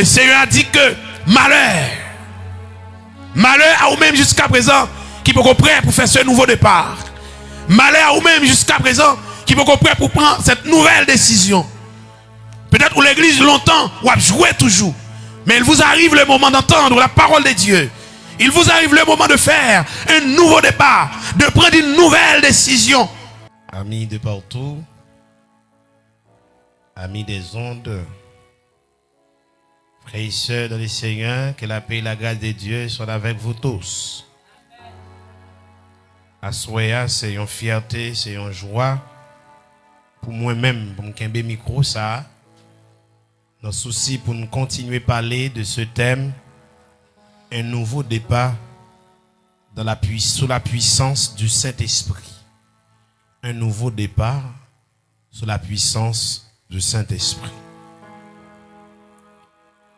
Mais le Seigneur a dit que malheur à vous-même jusqu'à présent qui peut prêt pour faire ce nouveau départ. Malheur à vous-même jusqu'à présent qui peut prêt pour prendre cette nouvelle décision. Peut-être où l'église longtemps ou a joué toujours. Mais il vous arrive le moment d'entendre la parole de Dieu. Il vous arrive le moment de faire un nouveau départ, de prendre une nouvelle décision. Amis de partout, amis des ondes, frères et sœurs dans le Seigneur, que la paix et la grâce de Dieu soient avec vous tous. À Soya, c'est une fierté, c'est une joie pour moi-même, pour me micro ça. Nos soucis pour nous continuer à parler de ce thème, un nouveau départ sous la puissance du Saint-Esprit. Un nouveau départ sous la puissance du Saint-Esprit.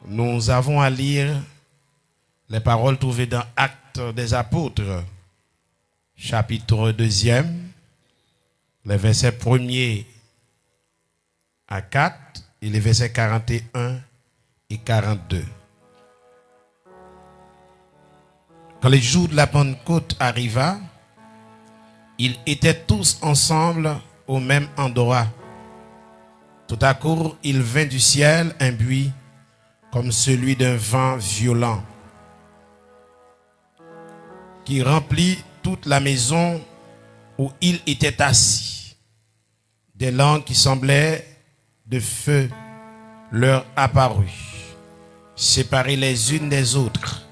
Nous avons à lire les paroles trouvées dans Actes des Apôtres, chapitre 2, les versets 1er à 4 et les versets 41 et 42. Quand le jour de la Pentecôte arriva, ils étaient tous ensemble au même endroit. Tout à coup, il vint du ciel un bruit comme celui d'un vent violent qui remplit toute la maison où ils étaient assis. Des langues qui semblaient de feu leur apparut, séparées les unes des autres,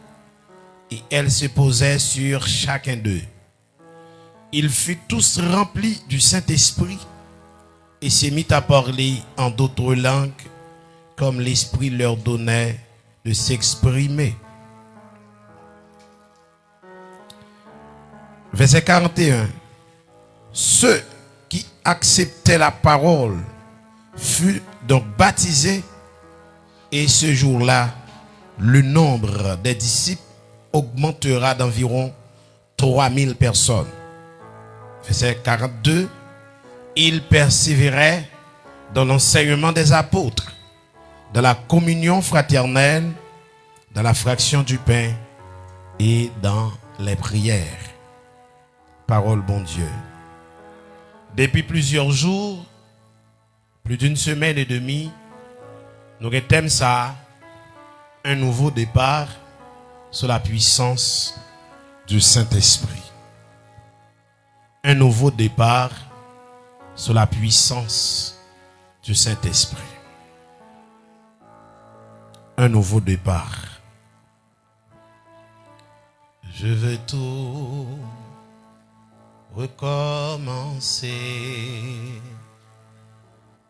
et elles se posaient sur chacun d'eux. Ils furent tous remplis du Saint-Esprit et se mit à parler en d'autres langues, comme l'Esprit leur donnait de s'exprimer. Verset 41. Ceux qui acceptaient la parole furent donc baptisés, et ce jour-là, le nombre des disciples augmentera d'environ 3000 personnes. Verset 42. Ils persévéraient dans l'enseignement des apôtres, dans la communion fraternelle, dans la fraction du pain et dans les prières. Parole bon Dieu. Depuis plusieurs jours, plus d'une semaine et demie, nous retenons ça, un nouveau départ sous la puissance du Saint-Esprit. Un nouveau départ sous la puissance du Saint-Esprit. Un nouveau départ. Je veux tout recommencer.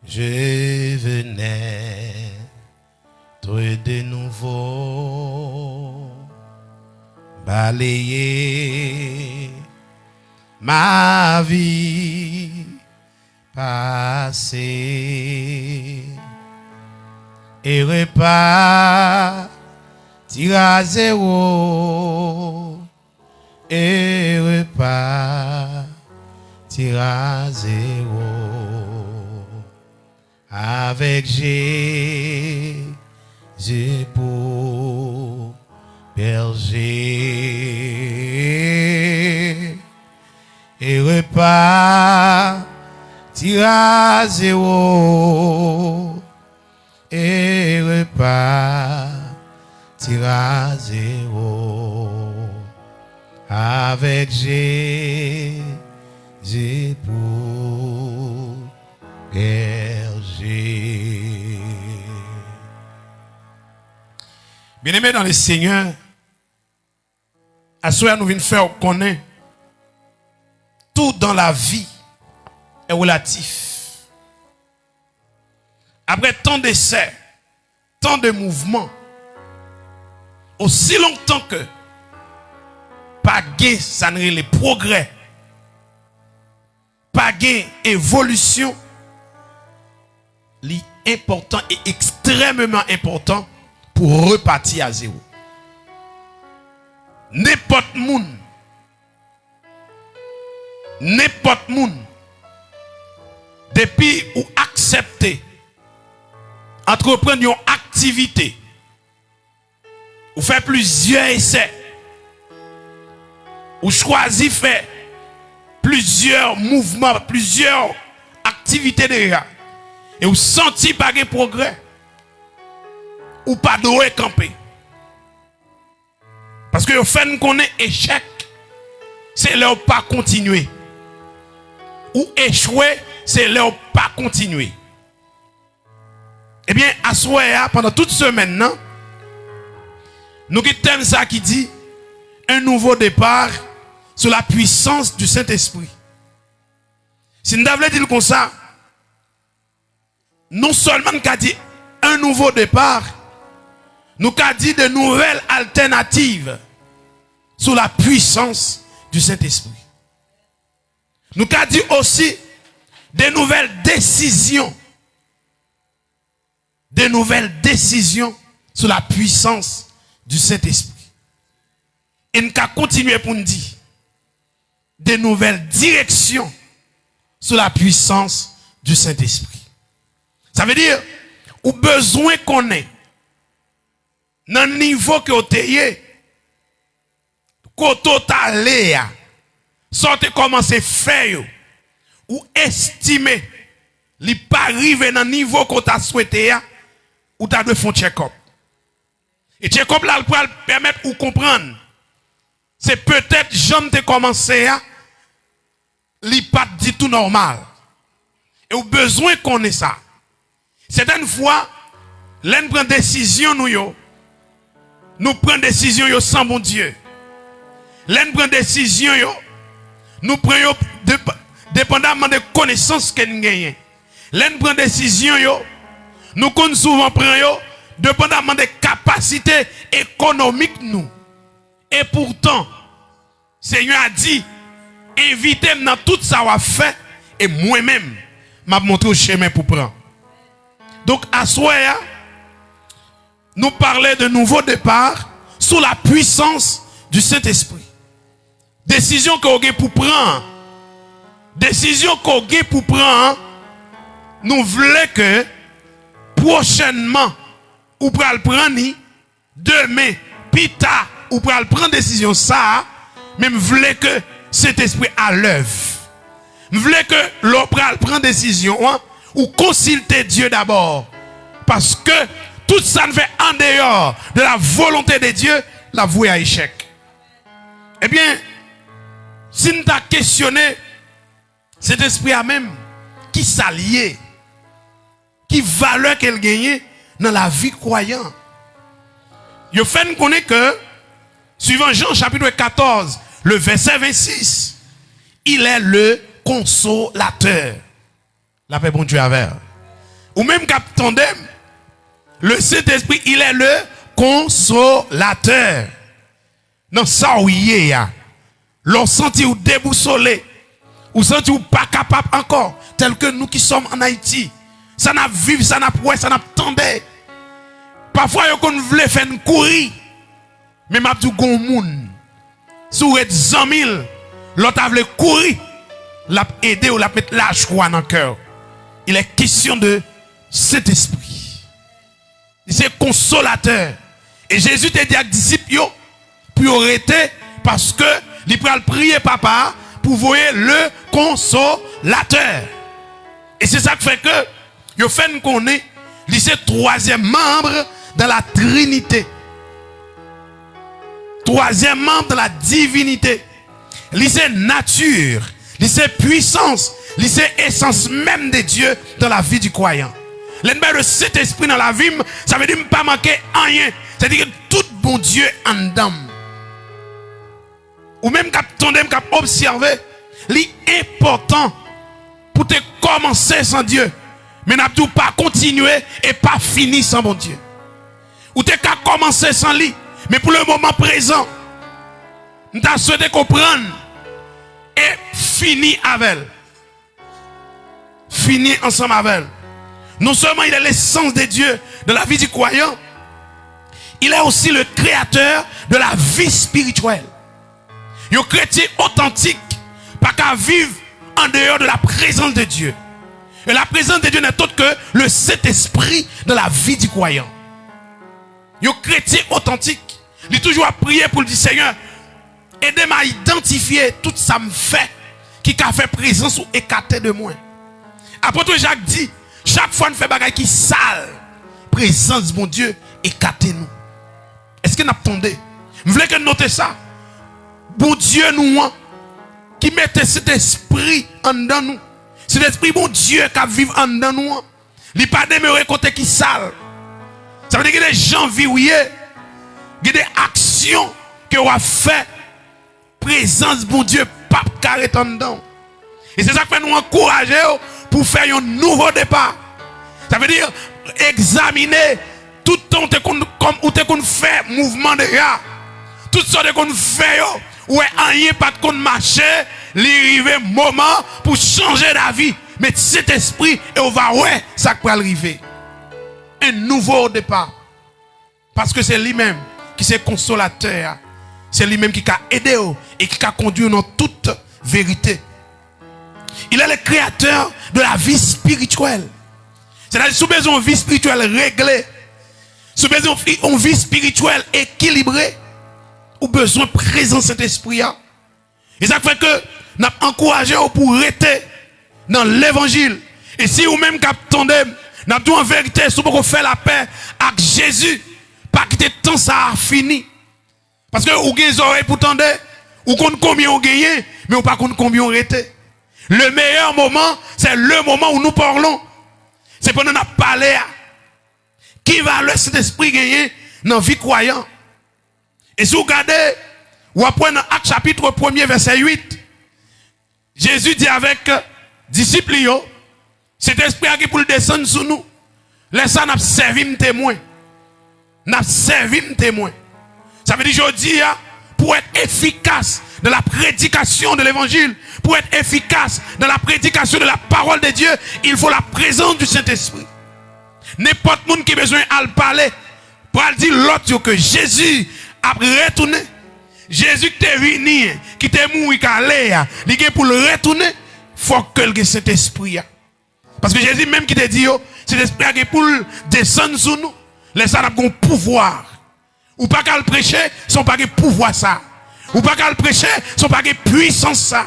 Je veux naître de nouveau, balayer ma vie passée et repartir à zéro, et repartir à zéro avec Jésus pour berger, et repartir à zéro, et repartir à zéro avec Jésus pour berger. Bien-aimés dans le Seigneur, à ce nous venons faire connaître tout dans la vie est relatif. Après tant d'essais, tant de mouvements, aussi longtemps que pas gain, ça n'est les progrès, pas gain évolution, l'important et extrêmement important pour repartir à zéro. N'importe monde, depuis ou accepter, entreprendre une activité, Ou fait plusieurs essais. Ou choisi faire plusieurs mouvements, plusieurs activités déjà. Et vous sentez pas de progrès. Ou pas de camper. Parce que vous faites qu'on est échec. C'est leur pas continuer. Ou échouer, c'est leur pas continuer. Eh bien, à ce moment-là, pendant toute semaine, non, nous avons ça qui dit un nouveau départ sur la puissance du Saint-Esprit. Si nous avons dit comme ça, non seulement nous avons dit un nouveau départ, nous avons dit de nouvelles alternatives sur la puissance du Saint-Esprit. Nous avons dit aussi des nouvelles décisions. Des nouvelles décisions sur la puissance du Saint-Esprit. Et nous avons continué pour nous dire des nouvelles directions sur la puissance du Saint-Esprit. Ça veut dire, ou besoin qu'on ait, dans le niveau que vous avez, quand vous allez, sortez commencer à faire, ou estimer, li pas arriver dans le niveau qu'on t'a souhaité, ou t'as de faire check-up. Et check-up là, pour permettre ou comprendre, c'est peut-être j'aime te commencer à, li pas dit tout normal. Et ou besoin qu'on ait ça. Certaines fois, l'un prend décision nous prenons décision sans bon Dieu. L'un prend décision nous prenons dépendamment de connaissances que nous gagnons. L'un prend décision nous comptons souvent prendre dépendamment des capacités économiques nous. Et pourtant, Seigneur a dit, invitez-moi dans tout ça qu'on fait et moi-même m'a montré le chemin pour prendre. Donc à soir, nous parlons de nouveau départ sous la puissance du Saint-Esprit. Décision qu'on a pour prendre. Décision qu'on a pour prendre. Nous voulons que prochainement, ou pour le prendre, demain, plus tard, ou pour le prendre décision ça, même voulons que cet esprit à l'œuvre. Nous voulons que l'on prend décision ou consulter Dieu d'abord. Parce que tout ça ne fait en dehors de la volonté de Dieu, la vouée à échec. Eh bien, si nous avons questionné cet esprit à même, qui s'allie, qui valeur qu'elle gagne dans la vie croyante. Il fait nous connaître que, suivant Jean chapitre 14, le verset 26, il est le consolateur. La paix bon Dieu avec. Ou même capitaine, le Saint-Esprit, il est le consolateur. Dans ça où il est, l'on senti ou déboussolé, ou senti ou pas capable encore, tel que nous qui sommes en Haïti. Ça n'a vécu, ça n'a pas, ça n'a pas tendé. Parfois, on voulait faire une courir. Mais m'a dit gon moun. Sous 100 000, l'autre a voulu courir. L'a aider ou l'a mettre la joie dans le cœur. Il est question de cet esprit. C'est consolateur. Et Jésus te dit à disciples pour arrêter parce que il peut prier papa pour voir le consolateur. Et c'est ça qui fait que il fait nous connaître, c'est troisième membre dans la Trinité. Troisième membre de la divinité. C'est nature, c'est puissance, c'est essence même de Dieu dans la vie du croyant. L'ennemi de cet esprit dans la vie, ça veut dire ne pas manquer rien. C'est-à-dire que tout bon Dieu en dedans. Ou même quand on a observé, l'important pour te commencer sans Dieu. Mais n'a pas continuer et pas finir sans bon Dieu. Ou tu qu'à commencer sans lui, mais pour le moment présent, nous avons souhaité comprendre et finir avec elle. Finir ensemble avec elle. Non seulement il est l'essence de Dieu de la vie du croyant, il est aussi le créateur de la vie spirituelle. Un chrétien authentique, pas qu'à vivre en dehors de la présence de Dieu. Et la présence de Dieu n'est autre que le Saint-Esprit de la vie du croyant. Un chrétien authentique, Il toujours à prier pour le dire Seigneur, aidez-moi à identifier tout ça me fait qui a fait présence ou écarté de moi. Apôtre Jacques dit, chaque fois nous fait bagaille qui sale, présence mon Dieu écarté nous. Est-ce que nous attendez? Vous voulez que nous noter ça? Bon Dieu nous qui mette cet esprit en dedans nous. Cet esprit bon Dieu qui vit en dedans nous. Il pas demeurer côté qui sale. Ça veut dire que les gens verrouillés, il y a des actions que on a fait, présence bon Dieu pas carré en dedans. Et c'est ça que nous encourager pour faire un nouveau départ. Ça veut dire examiner tout le temps comme où tu fait mouvement de gars. Tout ce que nous faisons, où rien pas de marcher, l'arriver moment pour changer la vie. Mais cet esprit, et on va ouais, ça peut arriver. Un nouveau départ. Parce que c'est lui-même qui est consolateur. C'est lui-même qui a aidé et qui a conduit dans toute vérité. Il est le créateur de la vie spirituelle. C'est-à-dire, si vous avez une vie spirituelle réglée, si vous avez une vie spirituelle équilibrée, ou besoin de présence de cet esprit. Et ça fait que nous avons encouragé pour rester dans l'évangile. Et si vous-même attendez, nous avons en vérité, si vous faire la paix avec Jésus, pas quitter le temps, ça a fini. Parce que vous avez des oreilles pour tendre, vous connaissez combien vous gagnez, mais vous ne connaissez pas combien vous restez. Le meilleur moment, c'est le moment où nous parlons. C'est pendant que nous parlons. Qui va laisser cet esprit gagner dans la vie croyante? Et si vous regardez, vous apprenez dans Actes chapitre 1er, verset 8, Jésus dit avec disciples, cet esprit qui pour le descendre sur nous, laissez nous servir de témoin. Nous servir de témoin. Ça veut dire aujourd'hui, pour être efficace dans la prédication de l'évangile, pour être efficace dans la prédication de la parole de Dieu, il faut la présence du Saint-Esprit. N'importe qui qui a besoin de parler, pour dire l'autre que Jésus a retourné. Jésus qui est venu, qui est mort, qui est allé, pour le retourner, il faut que le Saint-Esprit. Parce que Jésus même qui te dit, cet esprit est pour descendre sur nous, laissez nous un pouvoir. Ou pas qu'à le prêcher, son pas de pouvoir ça. Ou pas qu'à le prêcher, son pas de puissance ça.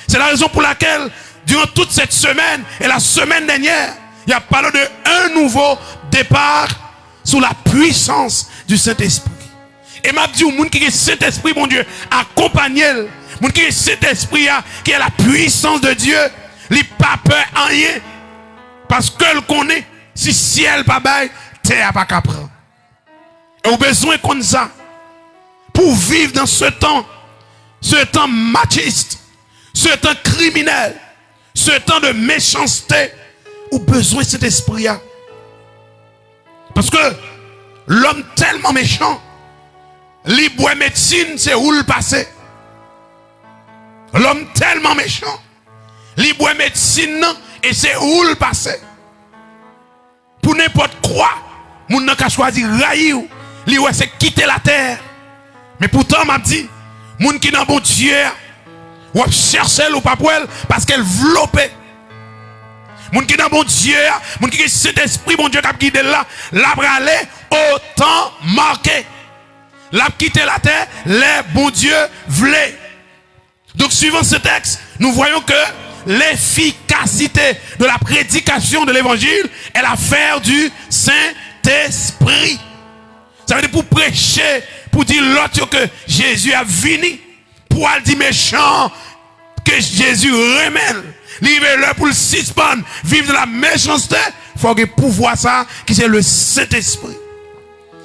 C'est la raison pour laquelle, durant toute cette semaine et la semaine dernière, il y a parlé de un nouveau départ sous la puissance du Saint-Esprit. Et m'a dit au monde qui est cet esprit, mon Dieu, accompagnez le. Monde qui est cet esprit qui est la puissance de Dieu, il n'a pas peur en rien. Parce que le connaît, si ciel pas bail, terre pas qu'à prendre. Et on a besoin comme ça pour vivre dans ce temps machiste, ce temps criminel, ce temps de méchanceté. On a besoin de cet esprit. Parce que l'homme tellement méchant, libre médecine, c'est où le passé. L'homme tellement méchant, libre médecine, et c'est où le passé. Pour n'importe quoi, moun n'a qu'à choisir raïou, c'est quitter la terre. Mais pourtant, m'a dit, moun qui n'a bon Dieu, ou chercher ou pas pour elle, parce qu'elle vloppe. Moun qui n'a bon Dieu, moun qui cet esprit, bon Dieu, qui a guidé là, l'a bralé, autant marqué. L'a quitté la terre, les bon Dieu voulait. Donc, suivant ce texte, nous voyons que l'efficacité de la prédication de l'évangile est l'affaire du Saint-Esprit. Ça veut dire pour prêcher, pour dire l'autre que Jésus a venu, pour dire méchant, que Jésus remèle. Livrer là pour le suspendre, vivre de la méchanceté, il faut que pouvoir ça, qui c'est le Saint-Esprit.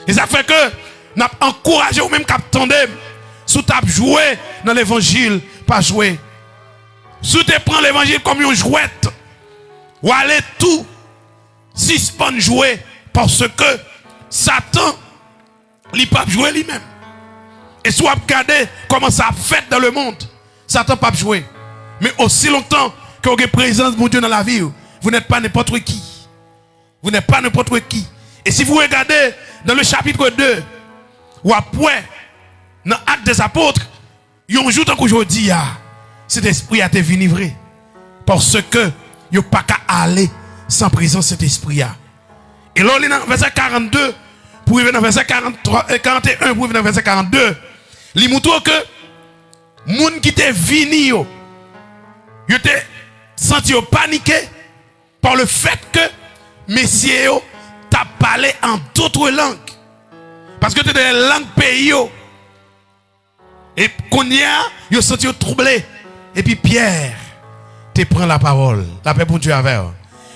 Et ça fait que nous encouragé ou même qu'attendez, sous table jouer dans l'évangile, pas jouer. Si tu prends l'évangile comme une jouette, ou aller tout suspendre jouer, parce que Satan, il pas jouer lui-même. Et si vous regardez comment ça fait dans le monde, Satan pas jouer. Mais aussi longtemps que vous avez présence de Dieu dans la vie, vous n'êtes pas n'importe qui. Vous n'êtes pas n'importe qui. Et si vous regardez dans le chapitre 2, ou après, dans l'acte des apôtres, il y a un jour qu'aujourd'hui, cet esprit a été venu vrai. Parce que il n'y a pas qu'à aller sans présence de cet esprit. Et là, dans verset 42, pour arriver dans verset 41, pour arriver dans verset 42, il montre que les gens qui étaient venus, ils étaient sentis paniqués par le fait que messieurs t'a parlé en d'autres langues. Parce que tu es dans les langues pays. Et qu'on y a, ils sont sentis troublés. Et puis Pierre te prend la parole. La paix pour Dieu avec.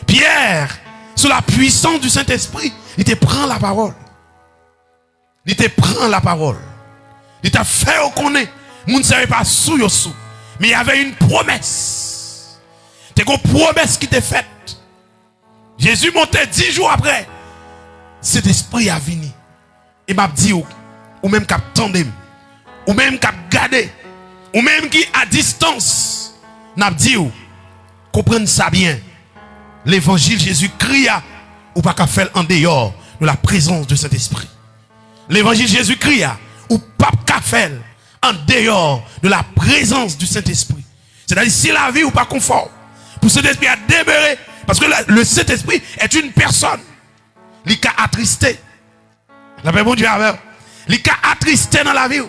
Pierre, sous la puissance du Saint-Esprit, il te prend la parole. Il te prend la parole. Il t'a fait reconnaître. Moun ne savait pas sous yo sous. Mais il y avait une promesse. C'est une promesse qui t'est faite. Jésus montait 10 jours après. Cet esprit a venu. Et m'a dit ou même cap tendem, ou même cap garder, ou même qui à distance, n'a dit ou comprendre ça bien. L'évangile Jésus cria ou pas qu'à faire en dehors de la présence de cet esprit. L'évangile Jésus cria ou pas qu'à faire en dehors de la présence du Saint-Esprit. C'est-à-dire si la vie ou pas confort pour cet esprit à demeurer, parce que le Saint-Esprit est une personne. Il a attristé. La paix bon Dieu avec. Il a attristé dans la vie.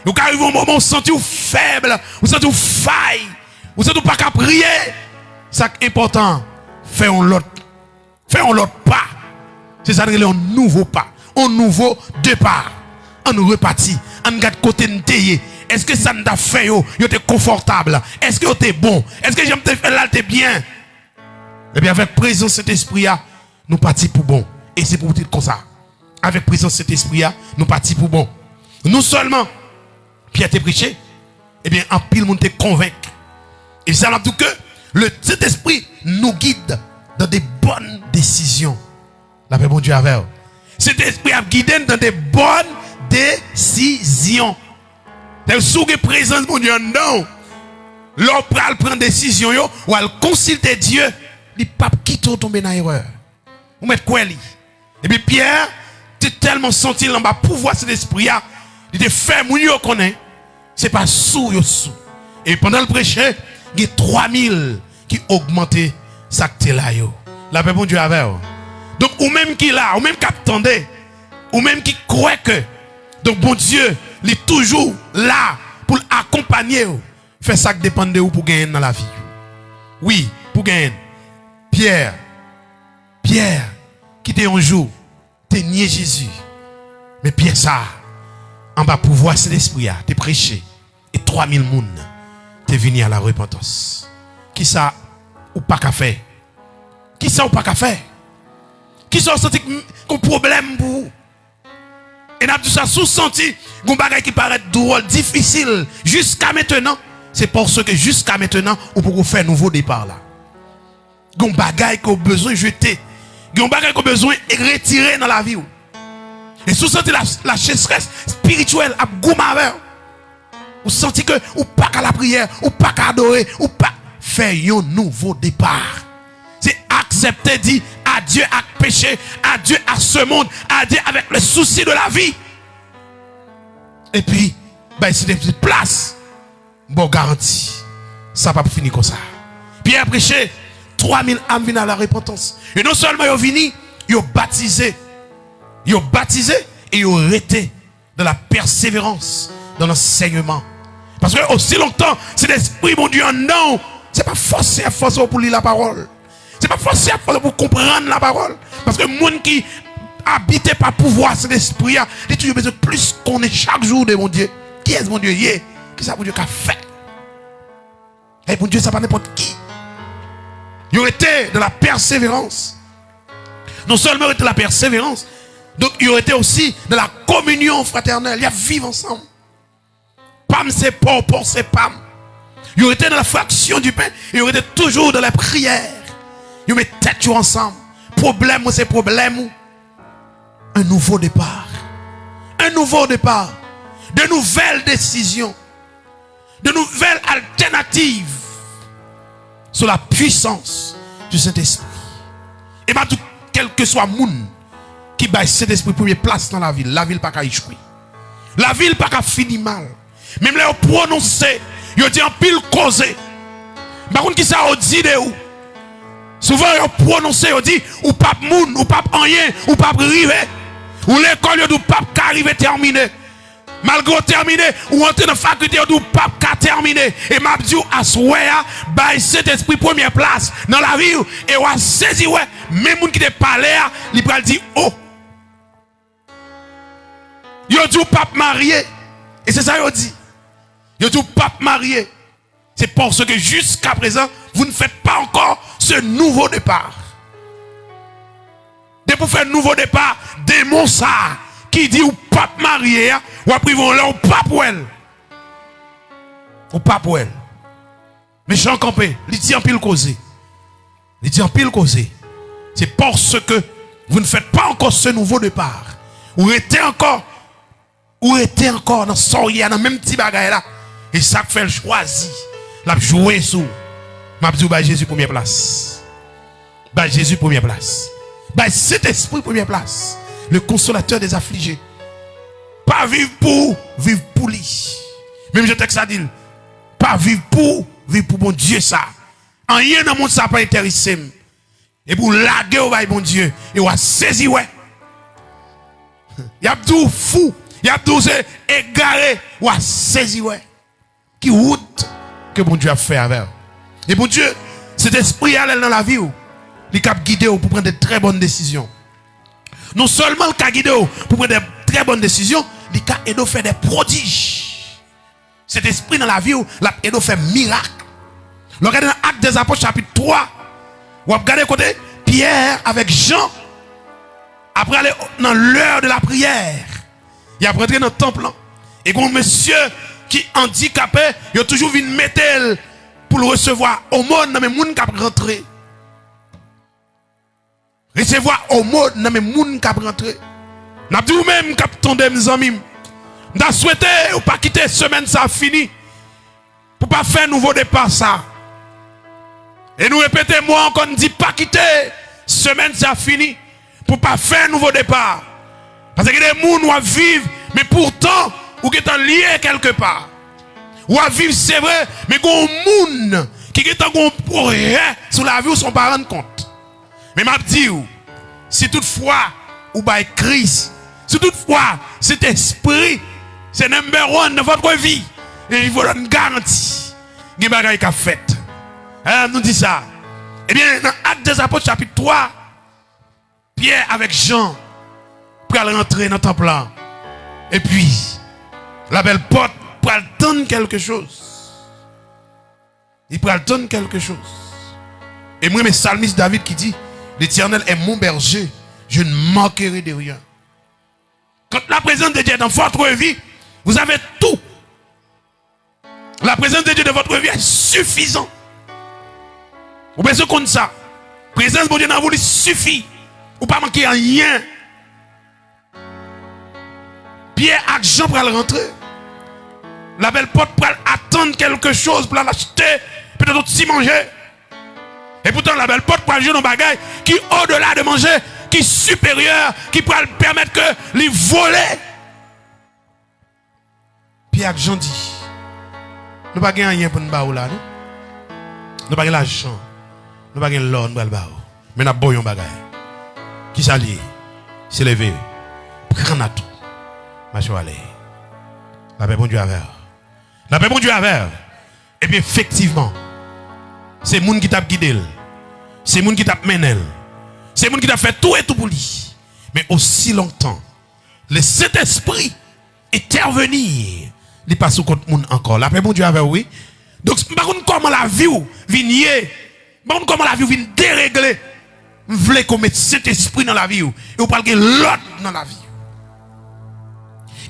Vous arrivez au moment où vous sentez faible, vous sentez faille, vous sentez pas qu'à prier. C'est important. Faisons l'autre pas. C'est ça, un nouveau pas, un nouveau départ. On nous repartit, on regarde côté de est-ce que ça nous a fait, yo t'es confortable? Est-ce que t'es bon? Est-ce que j'aime te faire là, t'es bien? Et bien avec présence de cet esprit, nous partons pour bon. Et c'est pour vous dire comme ça. Avec présence de cet esprit, nous partons pour bon. Non seulement, Pierre t'a prêché, et bien en pile, monde te convainc. Et ça m'a dit que cet esprit nous guide dans des bonnes décisions. La paix bon Dieu avec. Cet esprit a guidé dans des bonnes décisions. Si vous avez présence mon Dieu non. L'homme prend décision ou elle consulte Dieu, il ne peut pas quitter tomber dans l'erreur. Vous mettez quoi lui? Et puis Pierre, tu es tellement senti dans le pouvoir de cet esprit, il te fait mon connaît. Ce n'est pas sous. Et pendant le prêcher, il y a 3000 qui augmentaient sa là. La paix bon Dieu avec. Donc, ou même qui là, ou même qui attendait, ou même qui croit que. Donc, bon Dieu, il est toujours là pour accompagner. Fait ça qui dépend de vous pour gagner dans la vie. Oui, pour gagner. Pierre, qui était un jour, t'es nié Jésus. Mais Pierre, ça, en bas pouvoir, c'est l'esprit, t'es prêché. Et 3000 personnes, t'es venu à la repentance. Qui ça, ou pas qu'à faire? Qui ça, ou pas qu'à faire? Qui ça, senti qu'on problème pour vous? Et n'a tout ça sous-senti, qu'on bagaille qui paraît drôle, difficile, jusqu'à maintenant. C'est parce que jusqu'à maintenant, on peut faire un nouveau départ là. Qu'on bagaille qu'on a besoin de jeter. Qu'on bagaille qu'on a besoin de retirer dans la vie. Et sous-senti la sécheresse spirituelle à goumaver. Vous sentez que ou pas qu'à la prière, ou pas qu'à adorer, ou pas faire un nouveau départ. C'est accepter, dire adieu à péché, adieu à ce monde, adieu avec les soucis de la vie. Et puis, ben, c'est des petites places. Bon, garantie. Ça va pas finir comme ça. Pierre prêché, 3000 âmes viennent à la repentance. Et non seulement ils ont venu, ils ont baptisé. Ils ont baptisé et ils ont été dans la persévérance, dans l'enseignement. Parce que aussi longtemps, c'est l'esprit, mon Dieu, non. C'est pas forcé à forcer pour lire la parole. C'est pas forcé à forcer pour comprendre la parole. Parce que le monde qui habite par pouvoir, c'est l'esprit, il a toujours besoin de plus qu'on est chaque jour de mon Dieu. Qui est mon Dieu? Qui ça, mon Dieu, qu'a fait? Et mon Dieu, ça pas n'importe qui. Ils ont été de la persévérance. Non seulement ils ont été de la persévérance, donc ils ont été aussi de la communion fraternelle. Ils vivent ensemble. Pam, c'est pas, pour c'est pam. Ils ont été dans la fraction du pain. Ils ont été toujours dans la prière. Ils mettent tête ensemble. Problème, c'est problème. Un nouveau départ. Un nouveau départ. De nouvelles décisions. De nouvelles alternatives. Sur la puissance du Saint-Esprit. Et bien, quel que soit le monde qui bat cet esprit première place dans la ville pas qu'à échouer. La ville pas qu'à finir mal. Même là, on prononce, on dit en pile causé. Par contre, qui ça on dit de où? Souvent, on prononce, on dit, ou pas moun, ou pas rien, ou pas rivé. Ou l'école, du pape qui arrive terminé. Malgré terminé, ou entrer dans la faculté, du pape qui terminé. Et m'a dit, à souhait, bah, cet esprit première place dans la vie, et on a saisi, ouais, même moun qui te parlé, il va dire, oh. Yo dit, pape marié. Et c'est ça, yo dit. Yo dit, pape marié. C'est parce que jusqu'à présent, vous ne faites pas encore ce nouveau départ. Dès pour faire un nouveau départ, démon ça, qui dit ou pape marié, ou après vont là, ou pape ou elle. Ou pape ou elle. Mais Jean Campé, il dit en pile causé. Il dit en pile causé. C'est parce que vous ne faites pas encore ce nouveau départ. Ou était encore dans ce dans même petit bagage là. Et ça fait le choisi. La jouer sous. M'a dit bah Jésus première place. Bah Jésus première place. Bah cet esprit première place. Le consolateur des affligés. Pas vivre pour lui. Même je texte ça dit. Pas vivre pour mon Dieu ça. En rien dans le monde ça pas intéressé. Et pour laguer au bon Dieu. Et on a saisi ouais. Y a tout fou. Y a tout c'est égaré. On a saisi ouais. Qui route que bon Dieu a fait avec. Et bon Dieu, cet esprit allait dans la vie, il a guidé pour prendre de très bonnes décisions. Non seulement il a guidé pour prendre de très bonnes décisions, il a aidé à faire des prodiges. Cet esprit dans la vie, il a aidé à faire miracles. Regardez dans Actes des Apôtres chapitre 3, vous regardez côté Pierre avec Jean, après aller dans l'heure de la prière, il a rentré dans le temple. Et quand monsieur qui handicapé, il a toujours vu mettre pour le recevoir au monde dans mes moun qui rentré. Recevoir au monde dans mes moun qui rentré. N'a dit ou même qui tombe mes amis. N'a souhaité ou pas quitter semaine ça fini pour pas faire un nouveau départ ça. Et nous répétons moi encore dit pas quitter semaine ça fini pour pas faire un nouveau départ. Parce que des moun ou vivre mais pourtant ou qui est lié quelque part. Ou à vivre, c'est vrai, mais il y a un monde qui est en projet sur la vie où son pas rendre compte. Mais m'a dit, si toutefois, ou by Christ, si toutefois, cet esprit, c'est number one dans votre vie, et il vous donne une garantie, il y a des choses qui sont faites. Nous dit ça. Eh bien, dans Actes des Apôtres, chapitre 3, Pierre avec Jean, pour aller rentrer dans le temple. Et puis, la belle porte, pour attendre quelque chose. Il peut attendre quelque chose. Et moi, mes psalmistes David qui dit, l'Éternel est mon berger, je ne manquerai de rien. Quand la présence de Dieu est dans votre vie, vous avez tout. La présence de Dieu dans votre vie est suffisante. Vous pensez comme ça. La présence de Dieu dans vous suffit. Vous ne pas manquer rien. Pierre et Jean pour aller rentrer. La belle porte pour attendre quelque chose pour l'acheter, peut-être aussi manger. Et pourtant, la belle porte pour aller jouer dans bagaille qui, au-delà de manger, qui est supérieur, qui pourra permettre que les voler. Pierre Jean dit, nous n'avons pas rien pour nous battre là, nous. Nous n'avons pas l'argent, nous n'avons pas l'or, nous n'avons pas mais nous avons un bagaille. Qui s'allie, s'est levé, prendre tout. Marchez aller. La paix, bon Dieu, avec. La paix, bon Dieu, avec. Et bien, effectivement, c'est le monde qui t'a guidé. C'est le monde qui t'a mené. C'est le monde qui t'a fait tout et tout pour lui. Mais aussi longtemps, le Saint-Esprit intervenir, il passe au compte monde encore. La paix, bon Dieu, avec, oui. Donc, par contre, comment la vie vient nier, par contre, comment la vie vient dérégler, vous voulez qu'on mette cet esprit dans la vie, et vous parlez de l'autre dans la vie.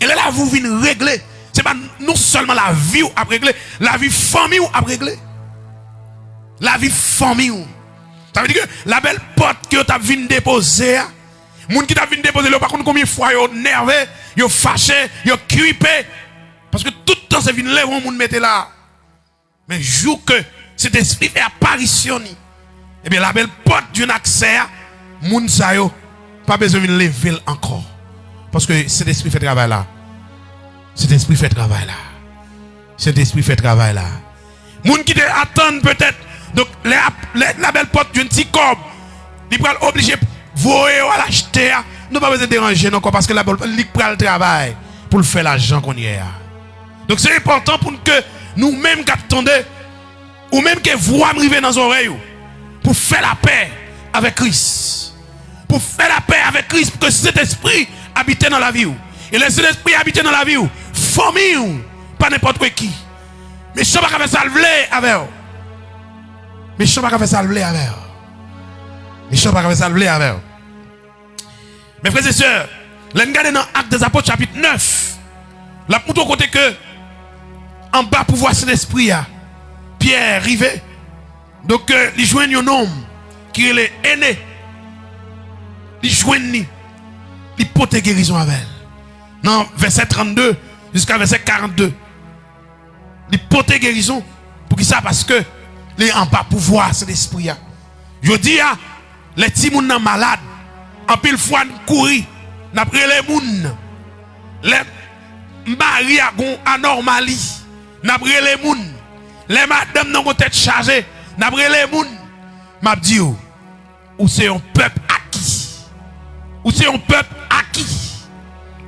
Et là, vous venez régler. Ce n'est pas non seulement la vie à régler, la vie famille à régler. La vie famille. Ça veut dire que la belle porte que tu as venu déposer, les gens qui t'a venu déposer, par contre, combien de fois ils sont nerveux, ils sont fâchés, ils sont crispés. Parce que tout le temps, c'est venu là, on mettre là. Mais jour que cet esprit fait apparition, eh bien, la belle porte d'un accès, les gens n'ont pas besoin de lever encore. Parce que cet esprit fait travail là. Cet esprit fait travail là. Cet esprit fait travail là. Les gens qui attendent peut-être. Donc, la belle porte d'une petite corbe. Ils sont obligés de voyer à l'acheter nous pas besoin de déranger encore parce que la Bible il prend le travail pour faire l'argent qu'on y a. Donc c'est important pour que nous-mêmes qui attendons, ou même que voix arriver dans nos oreilles, pour faire la paix avec Christ. Pour faire la paix avec Christ, pour que cet esprit habite dans la vie. Et le Saint-Esprit habite dans la vie. Famille, pas n'importe qui. Mais je ne sais pas faire ça le avec eux. Mais je ne sais pas faire ça le avec eux. Mais je ne sais pas faire ça le avec eux. Mes frères et sœurs, là, nous regardons dans Actes des Apôtres chapitre 9. Là, pour tout côté que, en bas, pour voir cet esprit, Pierre arrivé. Donc, il joint un homme qui est aîné. Il joint ni. Il porte guérison avec elle. Non, verset 32 jusqu'à verset 42. Il porte guérison. Pour qui ça? Parce que, il en bas, pour voir cet esprit. Je dis, les petits gens malades, en pile fois, courir, d'après les gens, les maris anormali, d'après les gens, les madames n'ont tête chargée, d'après les gens, m'a dit, ou c'est un peuple acquis, ou c'est un peuple acquis,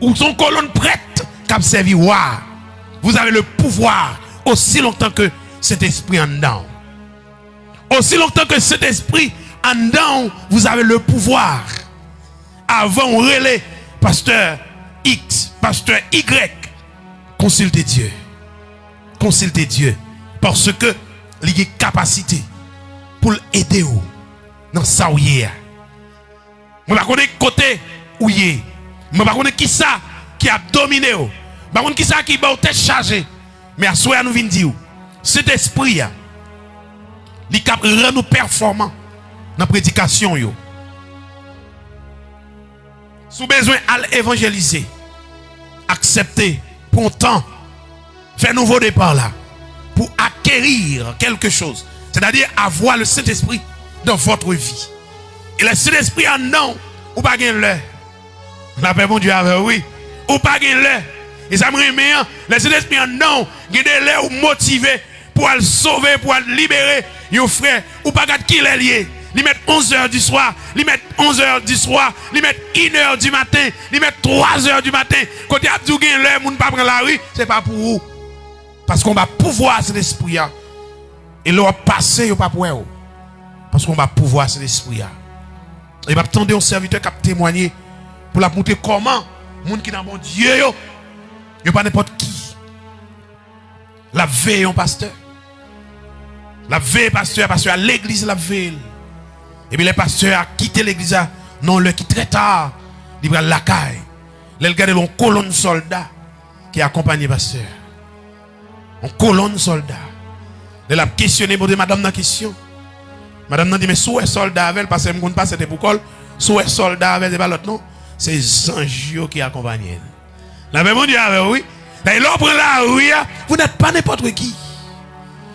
ou son colonne prête, qui a servi. Vous avez le pouvoir aussi longtemps que cet esprit en dedans. Aussi longtemps que cet esprit en dedans, vous avez le pouvoir. Avant, on relais pasteur X, pasteur Y, consultez Dieu. Consultez Dieu. Parce que il y a capacité pour l'aider dans ça où il est. Je ne sais pas côté où il est. Je ne sais pas qui ça qui a dominé. Je ne sais pas qui ça qui a été chargé. Mais à soi, nous venons dire, cet esprit, il rend nous performants dans la prédication. Si vous avez besoin d'évangéliser, accepter, pour un temps, faire nouveau départ là, pour acquérir quelque chose, c'est-à-dire avoir le Saint-Esprit dans votre vie. Et le Saint-Esprit en non, ou pas gagner l'heure. La paix, mon Dieu, oui. Ou pas gagner l'heure. Et ça me remet, le Saint-Esprit en non, gagner l'heure ou motivé pour le sauver, pour le libérer, yon frère, ou pas gagner qui est lié. Li met 11h du soir, li met 11h du soir, li met 1h du matin, li met 3h du matin. Quand il y a du gain l'heure, moun pas prendre la rue, c'est pas pour vous. Parce qu'on va pouvoir cet esprit. Et l'on passer, yon pas pour vous. Parce qu'on va pouvoir cet esprit. Et va attendre un serviteur qui a témoigné pour la montrer comment, moun qui dans mon Dieu, yon pas n'importe qui. La veille, un pasteur. La veille, pasteur, à l'église, la veille. Et puis les pasteurs a quitté l'église, non, le qui très tard, il va la caille. Il regarde une colonne soldat qui accompagne le pasteur. Une colonne soldat. Il a questionné pour madame dans question. Madame n'a dit, mais sous soldat avec, parce que je ne sais pas c'était pour quoi. Sous soldat avec, c'est pas l'autre, non. C'est Zanjio qui accompagne. La même Dieu, oui. Et là, prend la rue, vous n'êtes pas n'importe qui.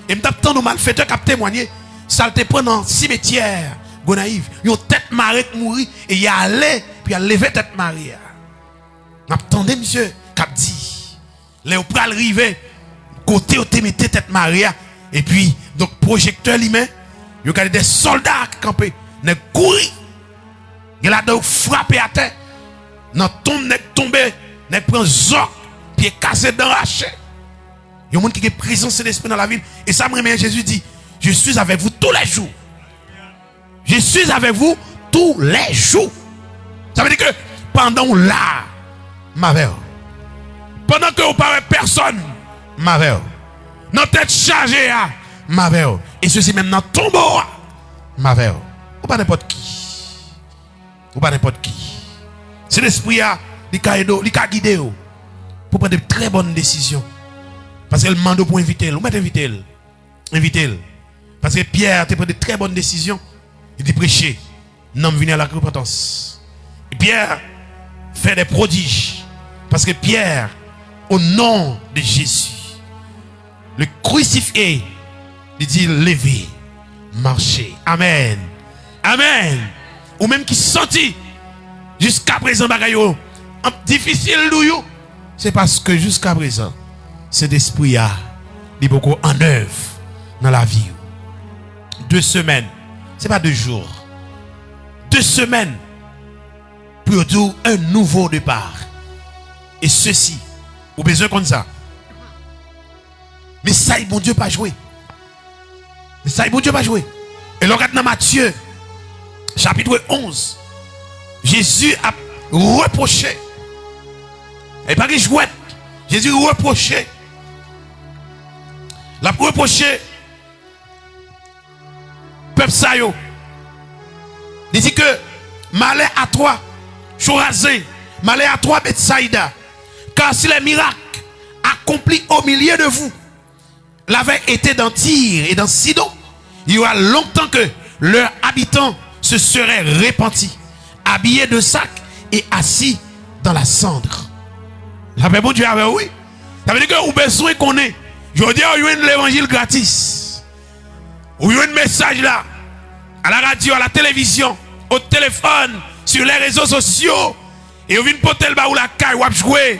Et je m'attends nos malfaiteurs qui ont témoigné. Ça te prend dans le cimetière. Gonaïve, ils ont tête marée qui mourit et il a allé puis il a levé tête marée. Attendez monsieur, cap dit. Les ou pral rive côté où te mettez tête marée et puis donc projecteur lui met, il y a des soldats qui campent, ne courir. Il a donc frappé à terre. Dans tombe ne tomber, ne prend zoc, pied cassé d'enraché. Il y a des gens qui ont présence de l'esprit dans la ville et ça me remet Jésus dit, je suis avec vous tous les jours. Je suis avec vous tous les jours. Ça veut dire que pendant là, ma veille. Pendant que vous parlez personne, ma veille. Notre tête chargée, ma veille. Et ceci même dans ton tombeau, ma veille. Ou pas n'importe qui. Ou pas n'importe qui. C'est l'esprit, il a guidé pour prendre de très bonnes décisions. Parce qu'elle demande pour inviter. Ou mettez inviter. Invitez. Parce que Pierre a pris de très bonnes décisions. Il dit prêcher. Non, venir à la repentance. Et Pierre fait des prodiges. Parce que Pierre, au nom de Jésus, le crucifié, il dit levez, marchez. Amen. Amen. Ou même qui sortit jusqu'à présent, bagayo, difficile d'où, c'est parce que jusqu'à présent, cet esprit a dit beaucoup en œuvre dans la vie. 2 semaines. Ce n'est pas 2 jours. 2 semaines pour dire un nouveau départ. Et ceci, vous avez besoin comme ça. Mais ça, bon Dieu pas joué. Mais ça, bon Dieu pas joué. Et là, dans Matthieu, chapitre 11, Jésus a reproché. Et pas qu'il jouait. Jésus a reproché. Il a reproché. Peuple Sayo. Il dit que malheur à toi, Chorazin, malheur à toi, Bethsaïda. Car si les miracles accomplis au milieu de vous l'avaient été dans Tyr et dans Sidon, il y aura longtemps que leurs habitants se seraient repentis, habillés de sacs et assis dans la cendre. La paix, bon Dieu, oui. Ça veut dire que vous avez besoin qu'on ait. Je veux dire, vous avez l'évangile gratis. Vous avez un message là, à la radio, à la télévision, au téléphone, sur les réseaux sociaux. Et vous venez porter le bas ou la caille, ou jouer.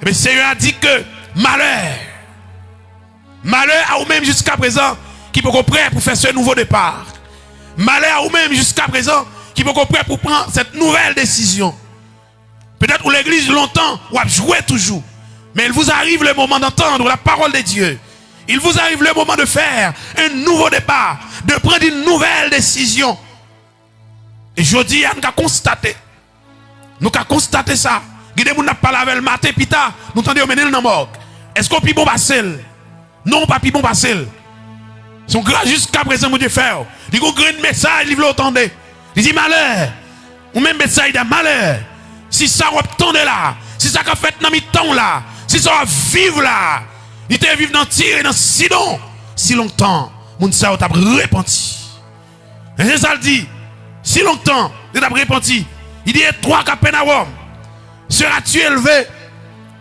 Mais le Seigneur a dit que malheur à vous-même jusqu'à présent, qui peut prêt pour faire ce nouveau départ. Malheur à vous-même jusqu'à présent, qui peut prêt pour prendre cette nouvelle décision. Peut-être où l'église longtemps, ou a joué toujours. Mais il vous arrive le moment d'entendre la parole de Dieu. Il vous arrive le moment de faire un nouveau départ, de prendre une nouvelle décision. Et je dis, nous avons constaté. Nous avons constaté ça. Nous n'a pas lavé le matin, pita, nous entendons mener le morgue. Est-ce qu'on peut bon passer? Non, pas bon passer. Son grand jusqu'à présent, mon Dieu, faire. Il y a un message, il veut l'entendre. Il dit malheur. Ou même message de malheur. Si ça va tomber là, si ça va fait dans mi temps là, si ça va vivre là, il était vivre dans Tyr et dans Sidon. Si longtemps, mon ça t'a repenti. Et c'est ça le dit. Si longtemps, il t'a repenti. Il dit, toi, Capernaum, seras-tu élevé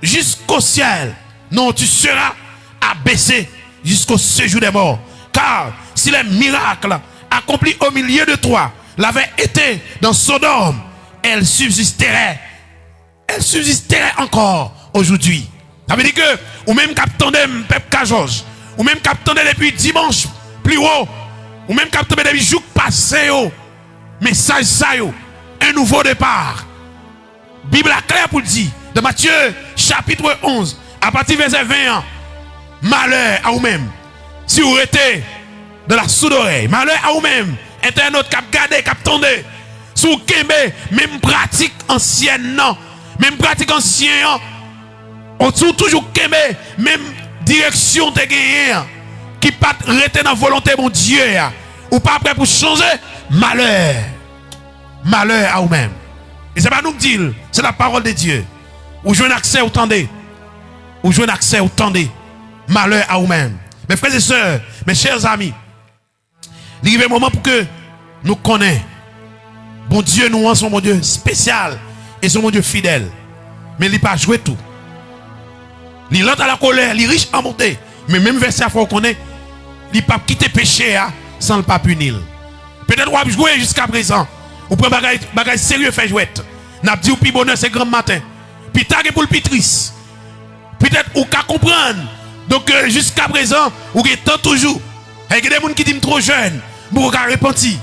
jusqu'au ciel? Non, tu seras abaissé jusqu'au séjour des morts. Car si les miracles accomplis au milieu de toi l'avaient été dans Sodome, elles subsisteraient encore aujourd'hui. Ça veut dire que, ou même qu'attendez peuple Kajos, ou même qu'attendez depuis dimanche plus haut, ou même qu'attendez depuis jour passé, message ça, un nouveau départ. Bible a clair pour le dire, de Matthieu chapitre 11, à partir du verset 20, malheur à vous-même, si vous êtes de la sourde-oreille, malheur à vous-même, internaute cap gardé, cap tendé, si vous avez même pratique ancienne, non, même pratique ancienne, on trouve toujours qu'aimer même direction de gagner qui pas rester dans la volonté de mon Dieu ou pas prêt pour changer malheur à vous-même. Et c'est pas nous qui disons, c'est la parole de Dieu. Ou jouez un accès au tendez. Ou jouez un accès au tendez. Malheur à vous-même. Mes frères et sœurs, mes chers amis, il arrive un moment pour que nous connaissions. Bon Dieu, nous sommes mon Dieu spécial et son mon Dieu fidèle. Mais il n'a pas joué tout. Il lente à la colère, il est riche en montée. Mais même verset à fois qu'on connaît, il n'a pas quitté péché sans le pas punir. Peut-être qu'on a joué jusqu'à présent. Ou prend bagage sérieux fait jouet. N'a dit ou pi bonheur c'est grand matin. Puis tag pour le pitris. Peut-être ou qu'à comprendre. Donc jusqu'à présent, ou qui temps toujours. Il y a des gens qui disent trop jeune, pour qu'on repentir.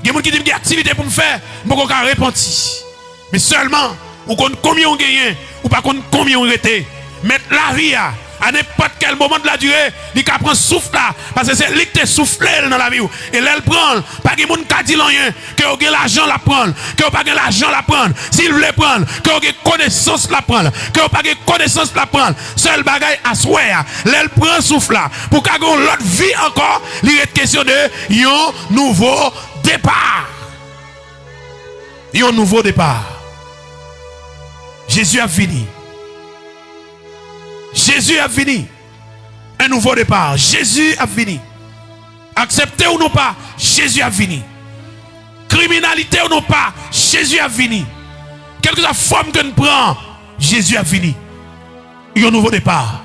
Il y a des gens qui disent qu'il y a activité pour me faire, pour qu'on repentir. Mais seulement, ou qu'on combien on gagne, ou pas combien on rete. Mettre la vie à n'importe quel moment de la durée, il peut prendre souffle là, parce que c'est lui qui te soufflé dans la vie. Et là, elle prend, pas que moun ka dit rien, que vous avez l'argent la prendre, que vous pas l'argent la prendre, s'il veut prendre, que vous avez connaissance la prendre, que vous pas connaissance la prendre, seul bagaille à souhait, là, elle prend souffle là, pour qu'elle ait l'autre vie encore, il est question de un nouveau départ. Un nouveau départ. Jésus a fini. Jésus a fini. Un nouveau départ. Jésus a fini. Acceptez ou non pas, Jésus a fini. Criminalité ou non pas, Jésus a fini. Quelle que soit la forme que nous prenons, Jésus a fini. Il y a un nouveau départ.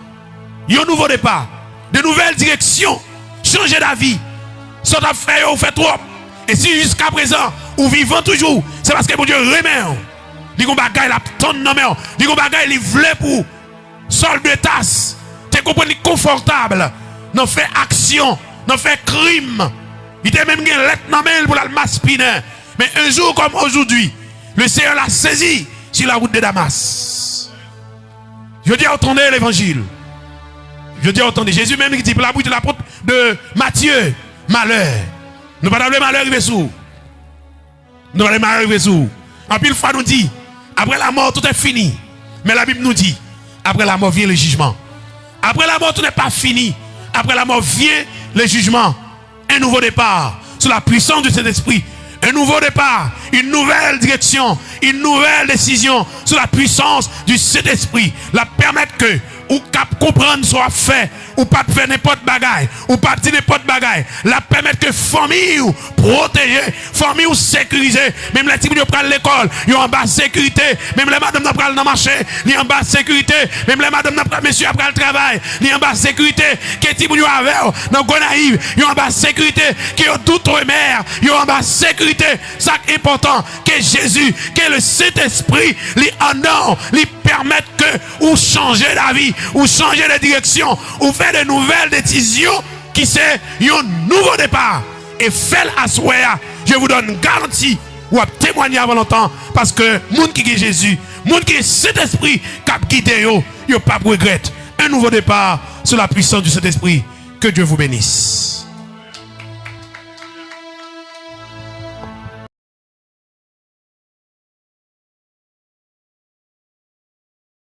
Il y a un nouveau départ. De nouvelles directions. Changer d'avis. Soit à faire ou fait trop. Et si jusqu'à présent, ou vivant toujours, c'est parce que mon Dieu remet. Il y a un bagage la tonne dans main. Il y a un bagage il voulait pour sol de tasse. Tu comprends confortable. Non fait action, non fait crime. Il était même une lettre dans main pour la maspiner. Mais un jour comme aujourd'hui, Le Seigneur l'a saisi sur la route de Damas. Je dis entendez l'évangile. Je dis entendez. Jésus même qui dit pour la bouche de l'apôtre de Matthieu, malheur. Nous pas le malheur arriver sous. Nous pas le malheur arriver sous. En pile fois nous dit, après la mort tout est fini. Mais la Bible nous dit, après la mort vient le jugement. Après la mort tout n'est pas fini. Après la mort vient le jugement. Un nouveau départ sous la puissance de cet esprit. Un nouveau départ, une nouvelle direction, une nouvelle décision sous la puissance du Saint-Esprit. La permettre que ou cap comprendre soit fait, ou pas faire n'importe bagaille, ou pas dire n'importe bagaille. La permettre que famille ou protéger, famille ou sécuriser. Même les petits qui prennent l'école, ils ont en bas sécurité. Même les madames qui prennent dans le marché, ils ont en bas sécurité. Même les madames qui prennent monsieur après le travail, ils ont en bas sécurité. Qui est qui avec dans Gonaïve, ils ont en bas sécurité. Qui ont d'outre-mer, ils ont en bas sécurité. Ça est important que Jésus, que le Saint-Esprit, les honneur, les permettent que ou changer la vie, ou changer de direction, ou faire de nouvelles décisions qui c'est un nouveau départ. Et fait à soi, je vous donne garantie ou à témoigner avant longtemps parce que monde qui est Jésus, monde qui est Saint-Esprit qui a guidé yo, yo pas regret un nouveau départ sur la puissance du Saint-Esprit. Que Dieu vous bénisse.